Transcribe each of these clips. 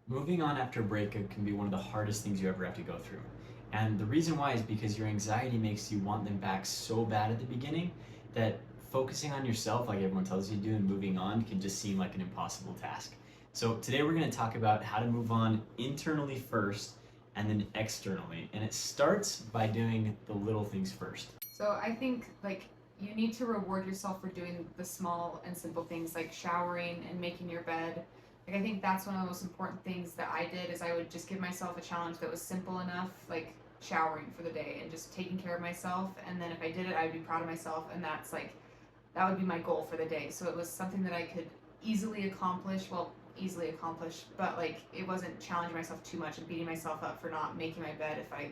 Moving on after a breakup can be one of the hardest things you ever have to go through. And the reason why is because your anxiety makes you want them back so bad at the beginning that focusing on yourself, like everyone tells you to do, and moving on can just seem like an impossible task. So today we're going to talk about how to move on internally first and then externally. And it starts by doing the little things first. So I think you need to reward yourself for doing the small and simple things like showering and making your bed. I think that's one of the most important things that I did is I would just give myself a challenge that was simple enough, like showering for the day and just taking care of myself. And then if I did it, I would be proud of myself, and that would be my goal for the day. So it was something that I could easily accomplish. Well, easily accomplish, but it wasn't challenging myself too much and beating myself up for not making my bed if I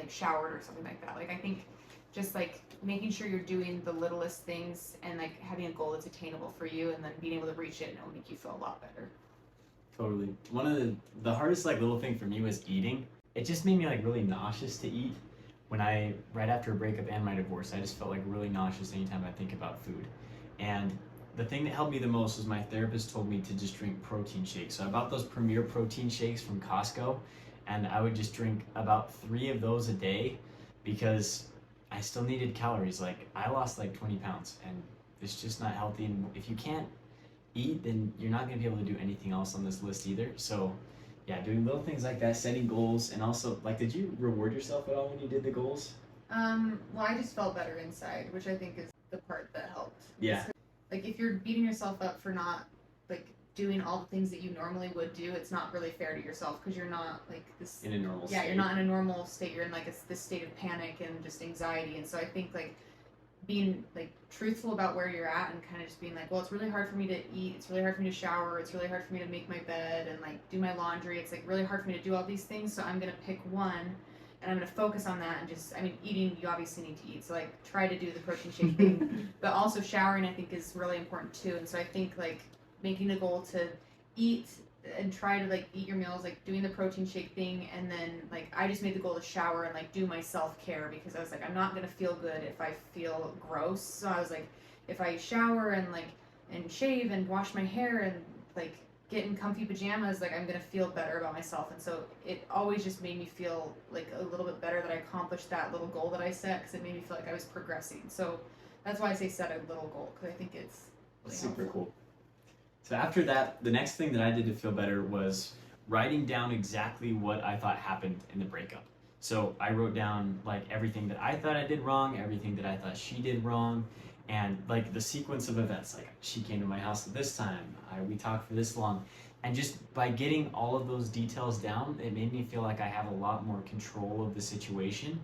showered or something like that. I think just making sure you're doing the littlest things and having a goal that's attainable for you, and then being able to reach it, and it'll make you feel a lot better. Totally. One of the hardest little thing for me was eating. It just made me really nauseous to eat. When I right after a breakup and my divorce, I just felt really nauseous anytime I think about food. And the thing that helped me the most was my therapist told me to just drink protein shakes. So I bought those Premier protein shakes from Costco, and I would just drink about 3 of those a day because I still needed calories. I lost 20 pounds, and it's just not healthy. And if you can't eat, then you're not going to be able to do anything else on this list either. So yeah, doing little things like that, setting goals, and also did you reward yourself at all when you did the goals? Well, I just felt better inside, which I think is the part that helped. Yeah. If you're beating yourself up for not doing all the things that you normally would do, it's not really fair to yourself because you're not this in a normal state. Yeah, you're not in a normal state. You're in this state of panic and just anxiety. And so I think being truthful about where you're at and kind of just being well, it's really hard for me to eat, it's really hard for me to shower, it's really hard for me to make my bed and do my laundry. It's really hard for me to do all these things, so I'm gonna pick one and I'm gonna focus on that. And just, eating, you obviously need to eat, so try to do the protein shake thing. But also showering, I think, is really important too. And so I think making a goal to eat and try to eat your meals, doing the protein shake thing. And then I just made the goal to shower and do my self-care, because I was I'm not gonna feel good if I feel gross. So I was if I shower and shave and wash my hair and get in comfy pajamas, I'm gonna feel better about myself. And so it always just made me feel a little bit better that I accomplished that little goal that I set, because it made me feel I was progressing. So that's why I say set a little goal, because I think it's really super helpful. Cool. So after that, the next thing that I did to feel better was writing down exactly what I thought happened in the breakup. So I wrote down everything that I thought I did wrong, everything that I thought she did wrong, and the sequence of events. She came to my house at this time, we talked for this long. And just by getting all of those details down, it made me feel I have a lot more control of the situation,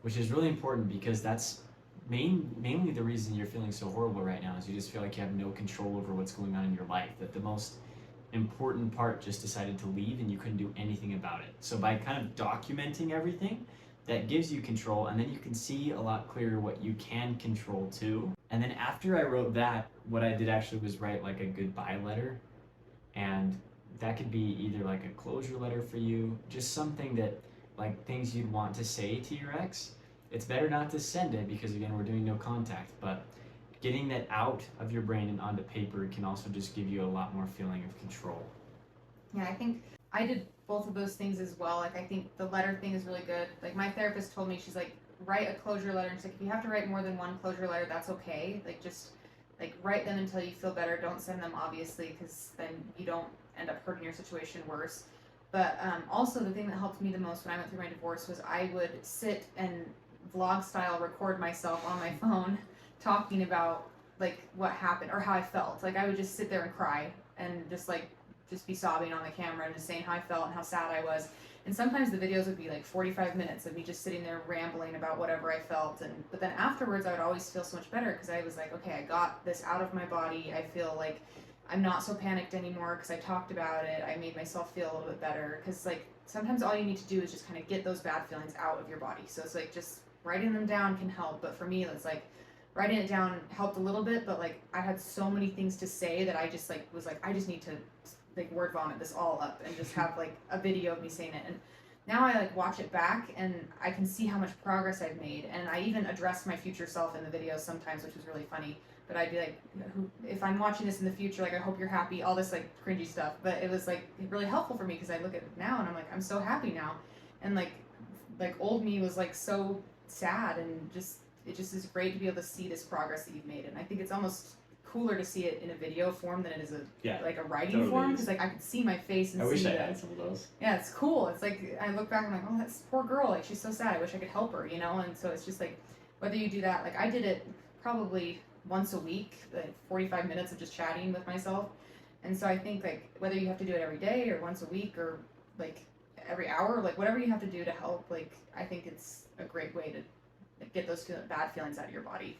which is really important because that's mainly the reason you're feeling so horrible right now is you just feel you have no control over what's going on in your life, that the most important part just decided to leave and you couldn't do anything about it. So by kind of documenting everything, that gives you control, and then you can see a lot clearer what you can control too. And then after I wrote that, what I did actually was write a goodbye letter, and that could be either a closure letter for you, just something that things you'd want to say to your ex. It's better not to send it because again, we're doing no contact, but getting that out of your brain and onto paper can also just give you a lot more feeling of control. Yeah, I think I did both of those things as well. I think the letter thing is really good. My therapist told me, she's write a closure letter. And she's if you have to write more than one closure letter, that's okay. Just write them until you feel better. Don't send them, obviously, because then you don't end up hurting your situation worse. But also the thing that helped me the most when I went through my divorce was I would sit and vlog style record myself on my phone talking about what happened or how I felt. I would just sit there and cry and just be sobbing on the camera and just saying how I felt and how sad I was. And sometimes the videos would be 45 minutes of me just sitting there rambling about whatever I felt. But then afterwards I would always feel so much better because I was okay, I got this out of my body. I feel I'm not so panicked anymore because I talked about it. I made myself feel a little bit better, because sometimes all you need to do is just kind of get those bad feelings out of your body. So it's just writing them down can help. But for me, it's writing it down helped a little bit, but I had so many things to say that I just was I just need to word vomit this all up and just have a video of me saying it. And now I watch it back and I can see how much progress I've made, and I even address my future self in the videos sometimes, which is really funny. but I'd be like, if I'm watching this in the future, like I hope you're happy, all this like cringy stuff. But it was like really helpful for me because I look at it now and I'm like, I'm so happy now, and like old me was like so sad, and just it just is great to be able to see this progress that you've made. And I think it's almost cooler to see it in a video form than it is like a writing totally form, is. because like I could see my face and I wish see I that. had some of those. Yeah, it's cool. It's like I look back and I'm like, oh, that's poor girl. Like she's so sad. I wish I could help her, you know. And so it's just like whether you do that. Like I did it probably once a week, like 45 minutes of just chatting with myself. And so I think like whether you have to do it every day or once a week or like every hour, like whatever you have to do to help, like I think it's a great way to like, get those bad feelings out of your body.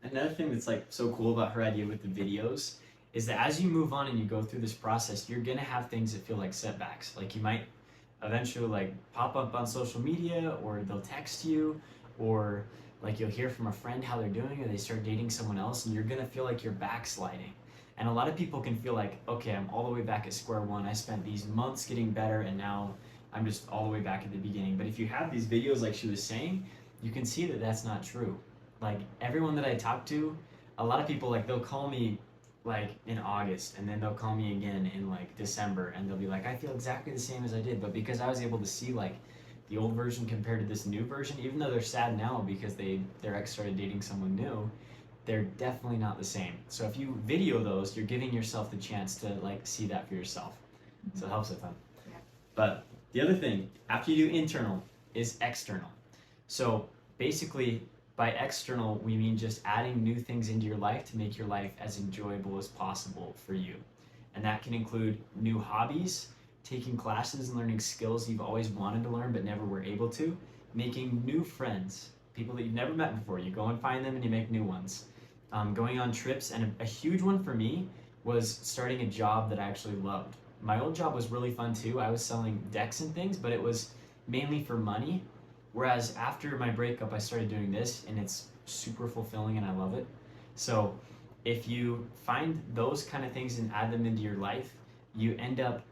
Another thing that's like so cool about her idea with the videos is that as you move on and you go through this process, you're gonna have things that feel like setbacks. Like you might eventually like pop up on social media, or they'll text you, or like you'll hear from a friend how they're doing, or they start dating someone else, and you're gonna feel like you're backsliding. And a lot of people can feel like, okay, I'm all the way back at square one. I spent these months getting better, and now I'm just all the way back at the beginning. But if you have these videos, like she was saying, you can see that that's not true. Like everyone that I talk to, a lot of people like they'll call me like in August, and then they'll call me again in like December, and they'll be like, I feel exactly the same as I did, but because I was able to see like the old version compared to this new version, even though they're sad now because their ex started dating someone new, they're definitely not the same. So if you video those, you're giving yourself the chance to like see that for yourself. So it helps a ton. Yeah. But the other thing, after you do internal, is external. So basically, by external, we mean just adding new things into your life to make your life as enjoyable as possible for you. And that can include new hobbies, taking classes and learning skills you've always wanted to learn but never were able to, making new friends, people that you've never met before. You go and find them and you make new ones. Going on trips, and a huge one for me was starting a job that I actually loved. My old job was really fun too. I was selling decks and things, but it was mainly for money. Whereas after my breakup, I started doing this, and it's super fulfilling and I love it. So if you find those kind of things and add them into your life, you end up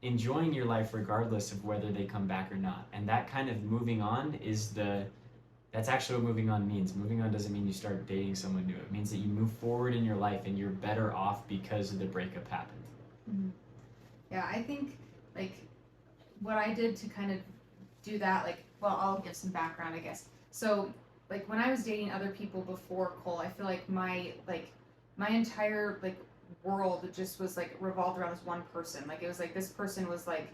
enjoying your life regardless of whether they come back or not. And that kind of moving on that's actually what moving on means. Moving on doesn't mean you start dating someone new. It means that you move forward in your life and you're better off because the breakup happened. Mm-hmm. Yeah, I think like what I did to kind of do that, like, well, I'll give some background, I guess. So, like, when I was dating other people before Cole, I feel like my entire like world just was like revolved around this one person. Like, it was like this person was like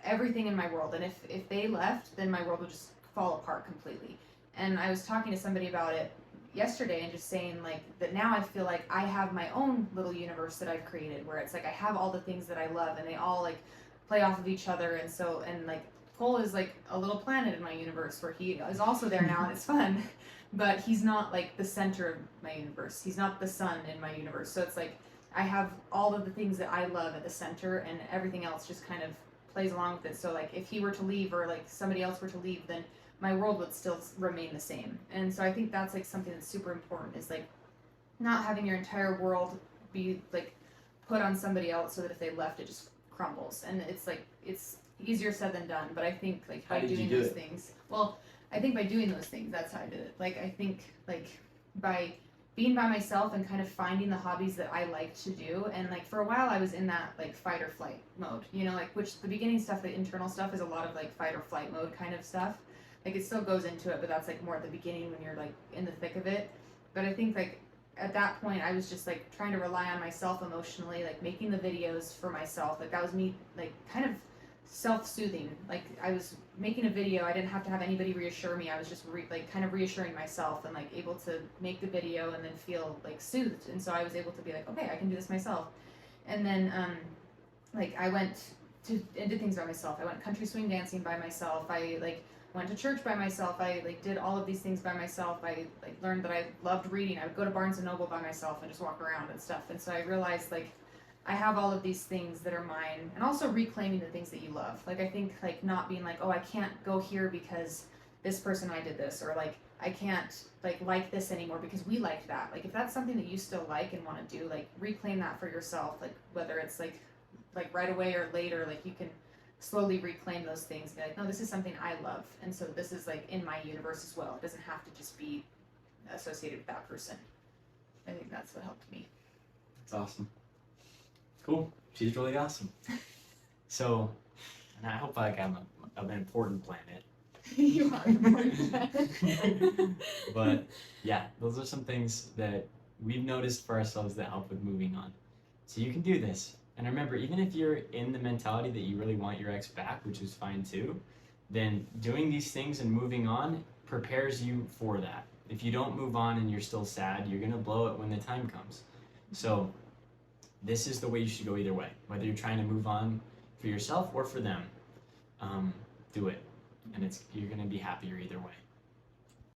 everything in my world, and if they left, then my world would just fall apart completely. And I was talking to somebody about it yesterday and just saying like that now I feel like I have my own little universe that I've created where it's like I have all the things that I love and they all like play off of each other, and so and like Cole is like a little planet in my universe where he is also there now and it's fun, but he's not like the center of my universe. He's not the sun in my universe. So it's like I have all of the things that I love at the center, and everything else just kind of plays along with it. So like if he were to leave or like somebody else were to leave, then my world would still remain the same. And so I think that's like something that's super important, is like not having your entire world be like put on somebody else so that if they left it just crumbles. And it's like it's easier said than done, but I think like by doing those things, well, I think by doing those things, that's how I did it. Like I think like by being by myself and kind of finding the hobbies that I like to do, and like for a while I was in that like fight or flight mode, you know, like which the beginning stuff, the internal stuff is a lot of like fight or flight mode kind of stuff. Like it still goes into it, but that's like more at the beginning when you're like in the thick of it. But I think like at that point I was just like trying to rely on myself emotionally, like making the videos for myself. Like that was me like kind of self-soothing. Like I was making a video, I didn't have to have anybody reassure me. I was just like kind of reassuring myself and like able to make the video and then feel like soothed. And so I was able to be like, okay, I can do this myself. And then like I went to and did things by myself. I went country swing dancing by myself. I like went to church by myself. I like did all of these things by myself. I like learned that I loved reading. I would go to Barnes and Noble by myself and just walk around and stuff. And so I realized like I have all of these things that are mine, and also reclaiming the things that you love. Like I think like not being like, oh, I can't go here because this person and I did this, or like I can't like this anymore because we liked that. Like if that's something that you still like and want to do, like reclaim that for yourself. Like whether it's like right away or later, like you can slowly reclaim those things. Be like, no, this is something I love, and so this is like in my universe as well. It doesn't have to just be associated with that person. I think that's what helped me. That's awesome. Cool. She's really awesome. So, and I hope like I'm an important planet. You are important. But yeah, those are some things that we've noticed for ourselves that help with moving on. So you can do this. And remember, even if you're in the mentality that you really want your ex back, which is fine too, then doing these things and moving on prepares you for that. If you don't move on and you're still sad, you're going to blow it when the time comes. So this is the way you should go either way. Whether you're trying to move on for yourself or for them, do it. And you're going to be happier either way.